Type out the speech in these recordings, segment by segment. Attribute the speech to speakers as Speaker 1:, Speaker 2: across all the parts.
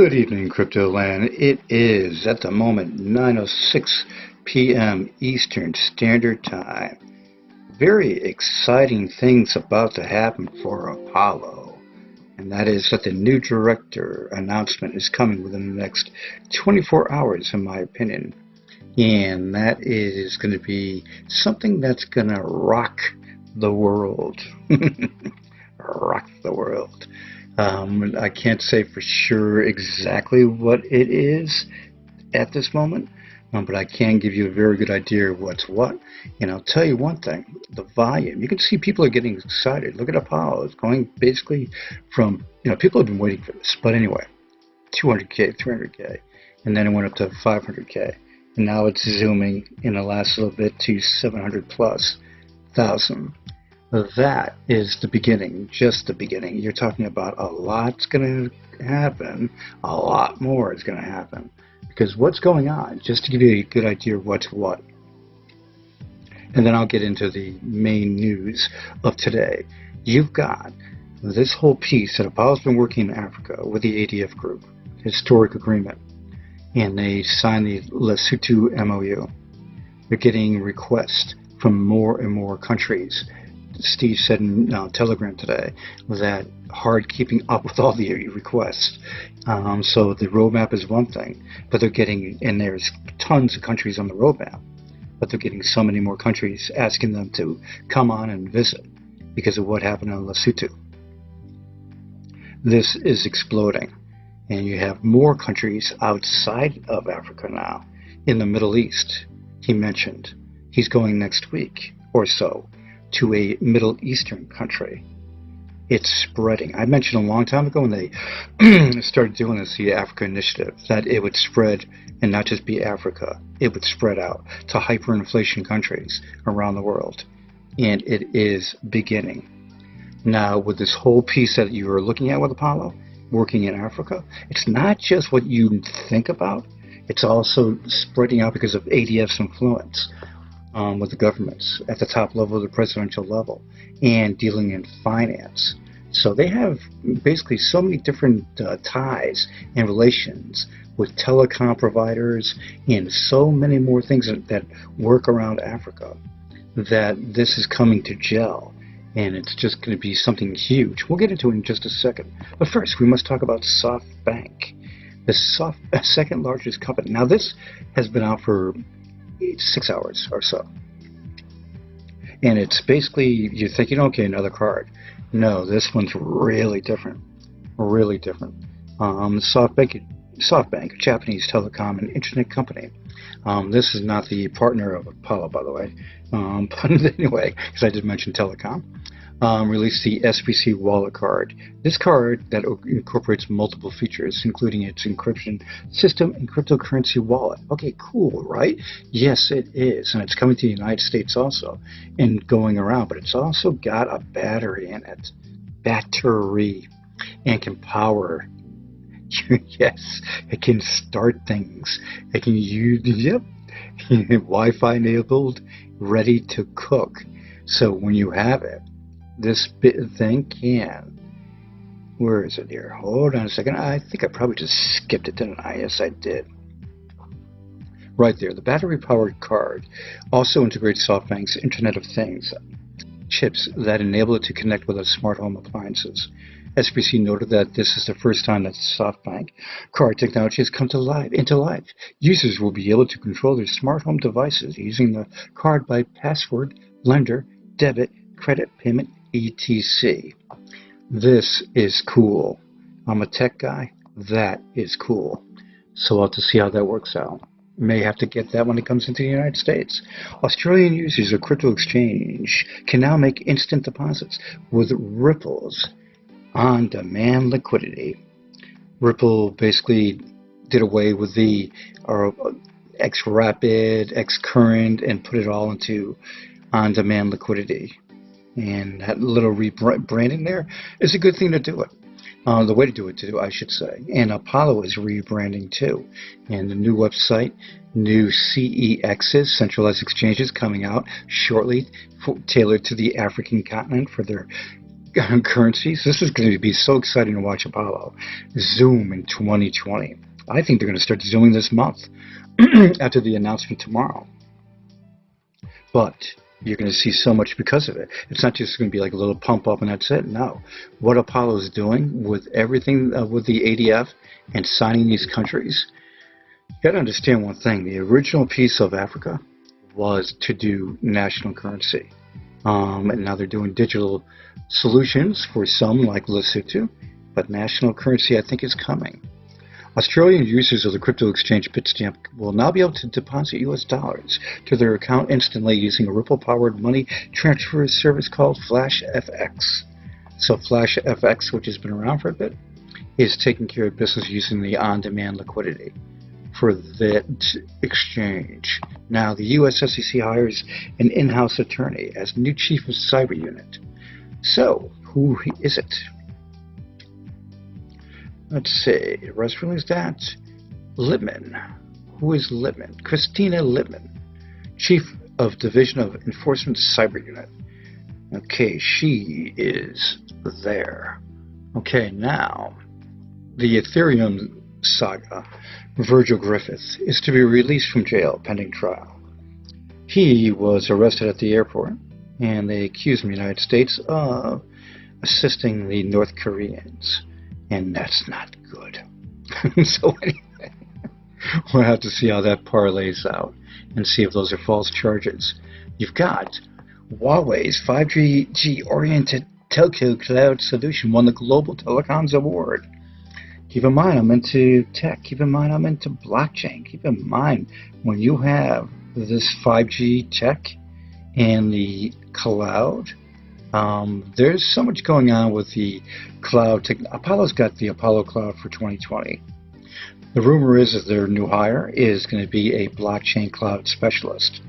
Speaker 1: Good evening, Cryptoland. It is, at the moment, 9:06 p.m. Eastern Standard Time. Very exciting things about to happen for Apollo. And that is that the new director announcement is coming within the next 24 hours, in my opinion. And that is going to be something that's going to rock the world. Rock the world. I can't say for sure exactly what it is at this moment, but I can give you a very good idea of what's what. And I'll tell you one thing, the volume. You can see people are getting excited. Look at Apollo. It's going basically from, people have been waiting for this. But anyway, 200K, 300K, and then it went up to 500K. And now it's zooming in the last little bit to 700 plus thousand. That is the beginning, just the beginning. You're talking about a lot's going to happen, a lot more is going to happen. Because what's going on, just to give you a good idea of what's what. And then I'll get into the main news of today. You've got this whole piece that Apollo's been working in Africa with the ADF group, historic agreement. And they signed the Lesotho MOU. They're getting requests from more and more countries. Steve said in Telegram today that hard keeping up with all the requests. So the roadmap is one thing, but they're getting, and there's tons of countries on the roadmap, but they're getting so many more countries asking them to come on and visit because of what happened in Lesotho. This is exploding, and you have more countries outside of Africa now, in the Middle East. He mentioned he's going next week or so to a Middle Eastern country. It's spreading. I mentioned a long time ago when they started doing this, the Africa Initiative, that it would spread and not just be Africa. It would spread out to hyperinflation countries around the world. And it is beginning. Now, with this whole piece that you are looking at with Apollo, working in Africa, it's not just what you think about. It's also spreading out because of ADF's influence. With the governments at the top level, the presidential level, and dealing in finance. So they have basically so many different ties and relations with telecom providers and so many more things that work around Africa, that this is coming to gel, and it's just going to be something huge. We'll get into it in just a second. But first, we must talk about Softbank, the second largest company. Now, this has been out for 6 hours or so. And it's basically, you're thinking, okay, another card. No, this one's really different. Really different. Softbank, a Japanese telecom and internet company. This is not the partner of Apollo, by the way. But anyway, because I did mention telecom. Released the SBC wallet card. This card that incorporates multiple features, including its encryption system and cryptocurrency wallet. Okay, cool, right? Yes, it is, and it's coming to the United States also, and going around. But it's also got a battery in it, and can power. Yes, it can start things. It can use, Wi-Fi enabled, ready to cook. So when you have it, this thing can, where is it here? Hold on a second. I think I probably just skipped it, didn't I? Yes, I did. Right there. The battery-powered card also integrates Softbank's Internet of Things chips that enable it to connect with smart home appliances. SBC noted that this is the first time that Softbank card technology has come into life. Users will be able to control their smart home devices using the card by password, lender, debit, credit, payment, etc. This is cool. I'm a tech guy. That is cool. So I'll have to see how that works out. May have to get that when it comes into the United States. Australian users of crypto exchange can now make instant deposits with Ripple's on-demand liquidity. Ripple basically did away with the X-Rapid, X-Current, and put it all into on-demand liquidity. And that little rebranding there is a good thing to do it. The way to do it, I should say. And Apollo is rebranding too. And the new website, new CEXs, centralized exchanges, coming out shortly, tailored to the African continent for their currencies. This is going to be so exciting to watch Apollo zoom in 2020. I think they're going to start zooming this month after the announcement tomorrow. But you're going to see so much because of it. It's not just going to be like a little pump up and that's it. No. What Apollo is doing with everything with the ADF and signing these countries, you got to understand one thing. The original piece of Africa was to do national currency. And now they're doing digital solutions for some like Lesotho, but national currency I think is coming. Australian users of the crypto exchange Bitstamp will now be able to deposit US dollars to their account instantly using a Ripple-powered money transfer service called FlashFX. So FlashFX, which has been around for a bit, is taking care of business using the on-demand liquidity for that exchange. Now, the US SEC hires an in-house attorney as new chief of cyber unit. So, who is it? Let's see, Russ released that. Lippman. Who is Lippman? Christina Lippman, Chief of Division of Enforcement Cyber Unit. Okay, she is there. Okay, now, the Ethereum saga, Virgil Griffith, is to be released from jail pending trial. He was arrested at the airport, and they accused the United States of assisting the North Koreans. And that's not good. So anyway, we'll have to see how that parlays out and see if those are false charges. You've got Huawei's 5G-oriented telco cloud solution won the Global Telecoms Award. Keep in mind, I'm into tech. Keep in mind, I'm into blockchain. Keep in mind, when you have this 5G tech and the cloud, there's so much going on with the cloud. Apollo's got the Apollo Cloud for 2020. The rumor is that their new hire is going to be a blockchain cloud specialist.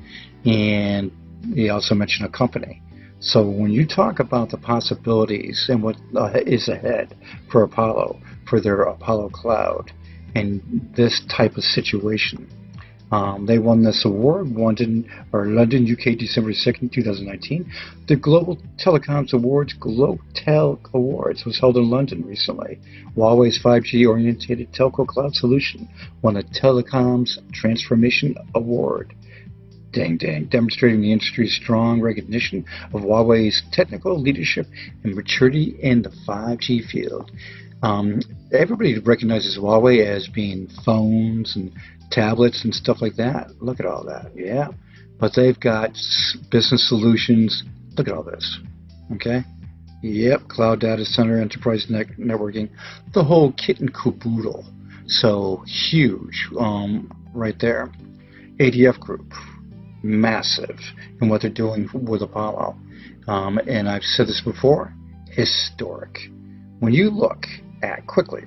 Speaker 1: And he also mentioned a company. So when you talk about the possibilities and what is ahead for Apollo, for their Apollo Cloud, and this type of situation, they won this award, London, UK, December 2nd, 2019. The Global Telecoms Awards, Glotel Awards, was held in London recently. Huawei's 5G-oriented telco cloud solution won the Telecoms Transformation Award. Dang, demonstrating the industry's strong recognition of Huawei's technical leadership and maturity in the 5G field. Everybody recognizes Huawei as being phones and tablets and stuff like that. Look at all that, yeah. But they've got business solutions. Look at all this, okay? Yep, cloud data center, enterprise networking, the whole kit and caboodle. So huge, right there. ADF Group, massive in what they're doing with Apollo. And I've said this before, historic. When you look at, quickly,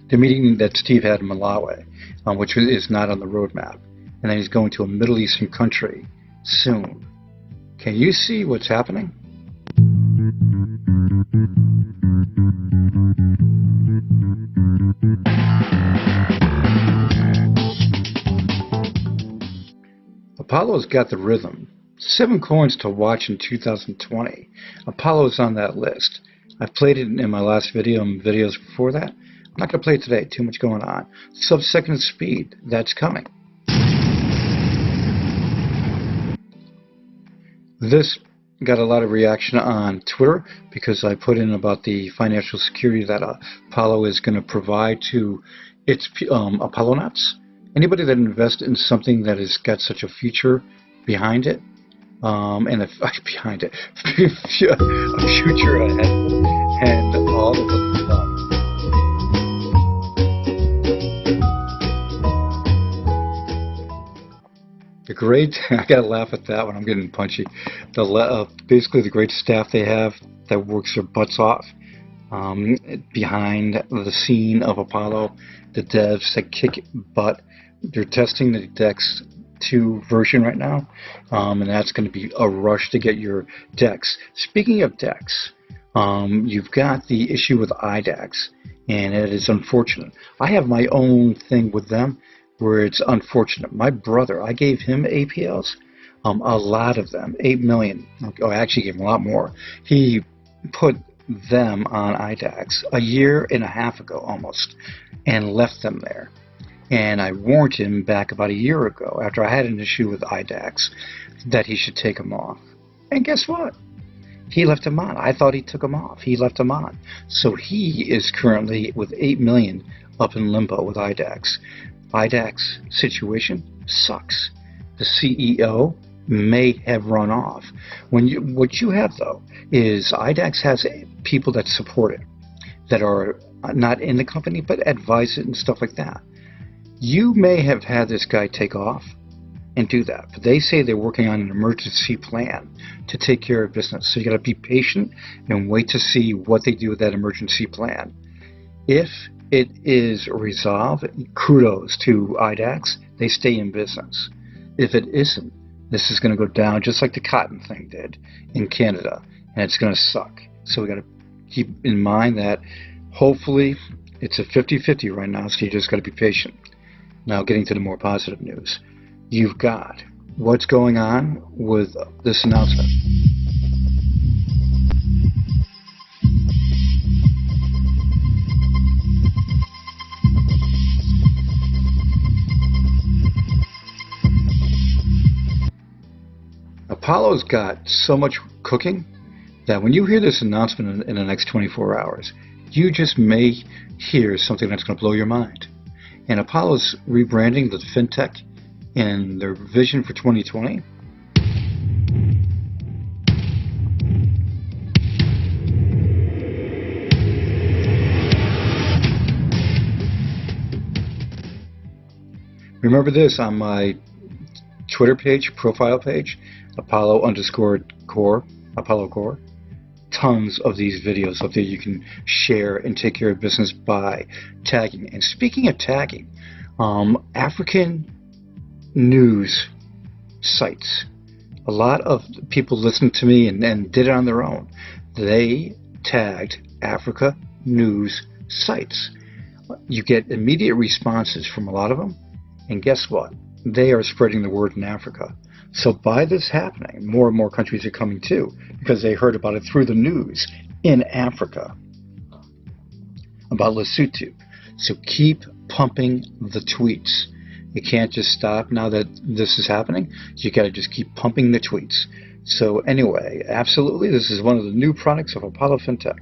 Speaker 1: the meeting that Steve had in Malawi, which is not on the roadmap, and then he's going to a Middle Eastern country soon. Can you see what's happening? Apollo's got the rhythm. 7 coins to watch in 2020. Apollo's on that list. I've played it in my last video and videos before that. I'm not going to play it today, too much going on. Sub-second speed, that's coming. This got a lot of reaction on Twitter because I put in about the financial security that Apollo is going to provide to its Apollonauts. Anybody that invests in something that has got such a future behind it, behind it, a future ahead, and all of the great, I gotta laugh at that one, I'm getting punchy. Basically the great staff they have that works their butts off behind the scene of Apollo, the devs that kick butt. They're testing the DEX 2 version right now, and that's going to be a rush to get your DEX. Speaking of DEX, you've got the issue with IDAX, and it is unfortunate. I have my own thing with them where it's unfortunate. My brother, I gave him APLs A lot of them, 8 million, or actually gave him a lot more. He put them on IDAX a year and a half ago almost, and left them there. And I warned him back about a year ago, after I had an issue with IDAX, that he should take them off. And guess what? He left them on. I thought he took them off. He left them on. So he is currently with 8 million up in limbo with IDAX. IDAX situation sucks. The CEO may have run off. What you have though is IDAX has people that support it, that are not in the company but advise it and stuff like that. You may have had this guy take off and do that, but they say they're working on an emergency plan to take care of business. So you got to be patient and wait to see what they do with that emergency plan. If it is resolved, kudos to IDAX, they stay in business. If it isn't, this is going to go down just like the cotton thing did in Canada, and it's going to suck. So we got to keep in mind that hopefully it's a 50-50 right now, so you just got to be patient. Now getting to the more positive news. You've got what's going on with this announcement. Apollo's got so much cooking that when you hear this announcement in the next 24 hours, you just may hear something that's going to blow your mind. And Apollo's rebranding the fintech and their vision for 2020. Remember this on my Twitter page, profile page, Apollo_core, Apollo Core. Tons of these videos up there you can share and take care of business by tagging. And speaking of tagging, African news sites, a lot of people listened to me and did it on their own. They tagged Africa news sites. You get immediate responses from a lot of them, and guess what? They are spreading the word in Africa. So by this happening, more and more countries are coming too, because they heard about it through the news in Africa about Lesotho. So keep pumping the tweets. You can't just stop now that this is happening. You got to just keep pumping the tweets. So anyway, absolutely, this is one of the new products of Apollo FinTech.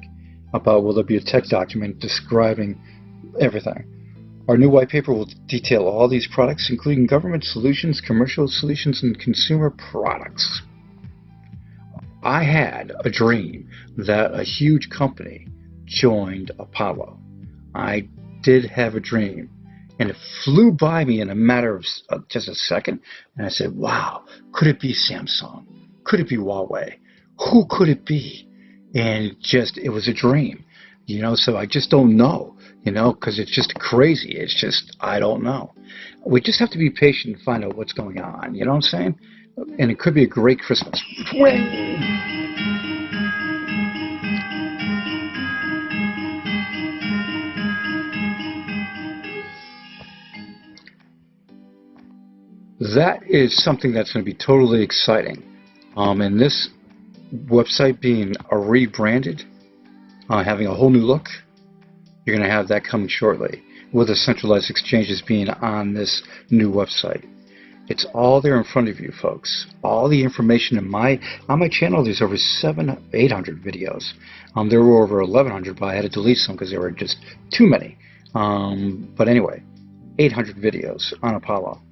Speaker 1: About will there be a tech document describing everything. Our new white paper will detail all these products, including government solutions, commercial solutions, and consumer products. I had a dream that a huge company joined Apollo. I did have a dream, and it flew by me in a matter of just a second, and I said, wow, could it be Samsung? Could it be Huawei? Who could it be? And it was a dream, so I just don't know. Because it's just crazy. It's just, I don't know. We just have to be patient and find out what's going on. You know what I'm saying? And it could be a great Christmas. That is something that's going to be totally exciting. And this website being rebranded, having a whole new look, you're going to have that coming shortly, with the centralized exchanges being on this new website. It's all there in front of you, folks. All the information on my channel. There's over 800 videos. There were over 1,100, but I had to delete some because there were just too many. But anyway, 800 videos on Apollo,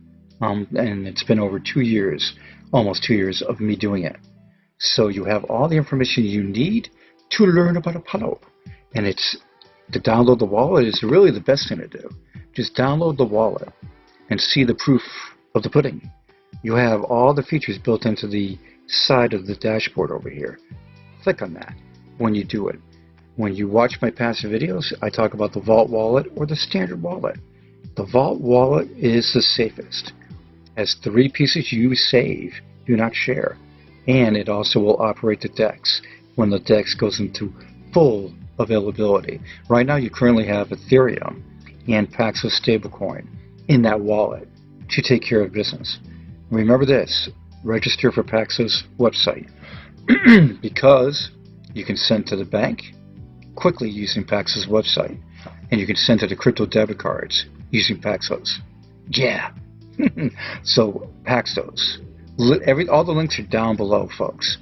Speaker 1: and it's been over 2 years, almost 2 years of me doing it. So you have all the information you need to learn about Apollo, and to download the wallet is really the best thing to do. Just download the wallet and see the proof of the pudding. You have all the features built into the side of the dashboard over here. Click on that when you do it. When you watch my past videos, I talk about the Vault wallet or the standard wallet. The Vault wallet is the safest. It has 3 pieces you save, do not share. And it also will operate the DEX when the DEX goes into full availability. Right now you currently have Ethereum and Paxos stablecoin in that wallet to take care of business. Remember this, register for Paxos website because you can send to the bank quickly using Paxos website, and you can send to the crypto debit cards using Paxos. Yeah. So Paxos, all the links are down below, folks.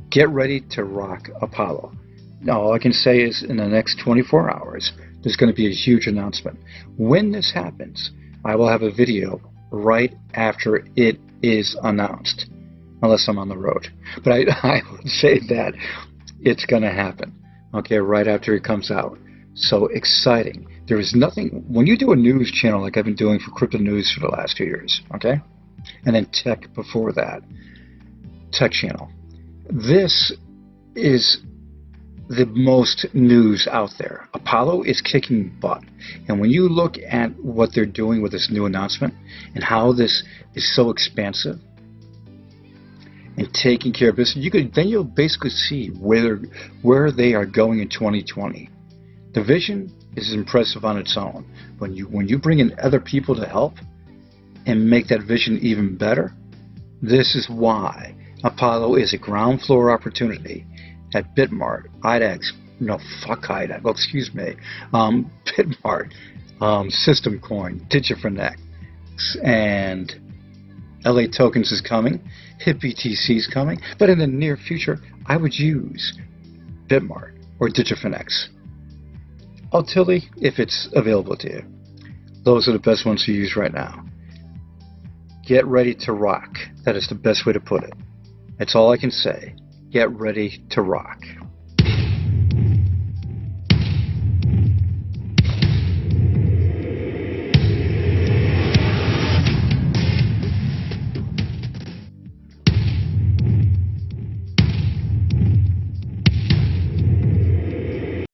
Speaker 1: Get ready to rock Apollo. Now, all I can say is in the next 24 hours, there's going to be a huge announcement. When this happens, I will have a video right after it is announced, unless I'm on the road. But I would say that it's going to happen, okay, right after it comes out. So exciting. There is nothing, when you do a news channel like I've been doing for crypto news for the last 2 years, okay, and then tech before that, tech channel, this is the most news out there. Apollo is kicking butt. And when you look at what they're doing with this new announcement and how this is so expansive and taking care of business, then you'll basically see where they are going in 2020. The vision is impressive on its own. When you bring in other people to help and make that vision even better, this is why Apollo is a ground floor opportunity at Bitmart, IDAX, no, fuck IDAX, well, excuse me, Bitmart, System Coin, DigiFinex, and LA Tokens is coming, HitBTC is coming, but in the near future, I would use Bitmart or DigiFinex. Utility, if it's available to you. Those are the best ones to use right now. Get ready to rock. That is the best way to put it. That's all I can say. Get ready to rock.